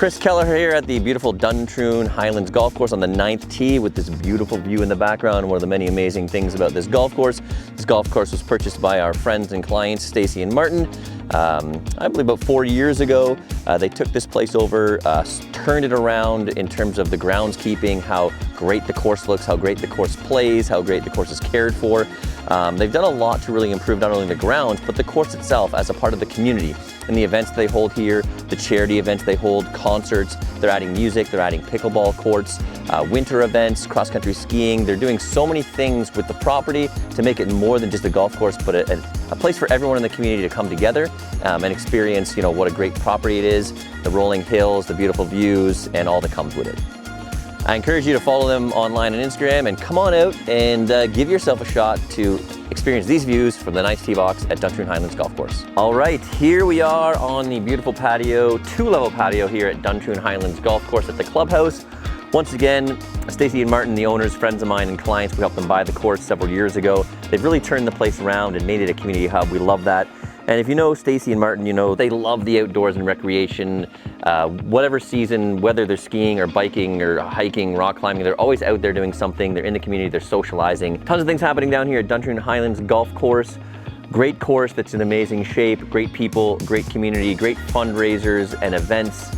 Chris Keleher here at the beautiful Duntroon Highlands golf course on the 9th tee with this beautiful view in the background. One of the many amazing things about this golf course. This golf course was purchased by our friends and clients, Stacie and Martin. I believe about 4 years ago. They took this place over, turned it around in terms of the groundskeeping, how great the course looks, how great the course plays, how great the course is cared for. They've done a lot to really improve not only the grounds, but the course itself as a part of the community. And the events they hold here, the charity events they hold, concerts, they're adding music, they're adding pickleball courts, winter events, cross-country skiing. They're doing so many things with the property to make it more than just a golf course, but a place for everyone in the community to come together and experience, what a great property it is, the rolling hills, the beautiful views, and all that comes with it. I encourage you to follow them online on Instagram and come on out and give yourself a shot to experience these views from the 9th tee box at Duntroon Highlands Golf Course. All right, here we are on the beautiful patio, two-level patio here at Duntroon Highlands Golf Course at the clubhouse. Once again, Stacie and Martin, the owners, friends of mine and clients, we helped them buy the course several years ago. They've really turned the place around and made it a community hub. We love that. And if you know Stacie and Martin, they love the outdoors and recreation. Whatever season, whether they're skiing or biking or hiking, rock climbing, they're always out there doing something. They're in the community, they're socializing. Tons of things happening down here at Duntroon Highlands Golf Course. Great course that's in amazing shape, great people, great community, great fundraisers and events,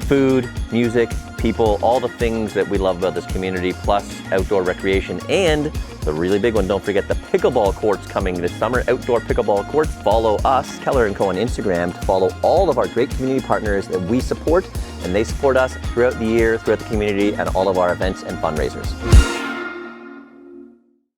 food, music, people, all the things that we love about this community, plus outdoor recreation. And the really big one, don't forget the pickleball courts coming this summer, outdoor pickleball courts. Follow us, Keleher & Co. on Instagram to follow all of our great community partners that we support, and they support us throughout the year, throughout the community, and all of our events and fundraisers.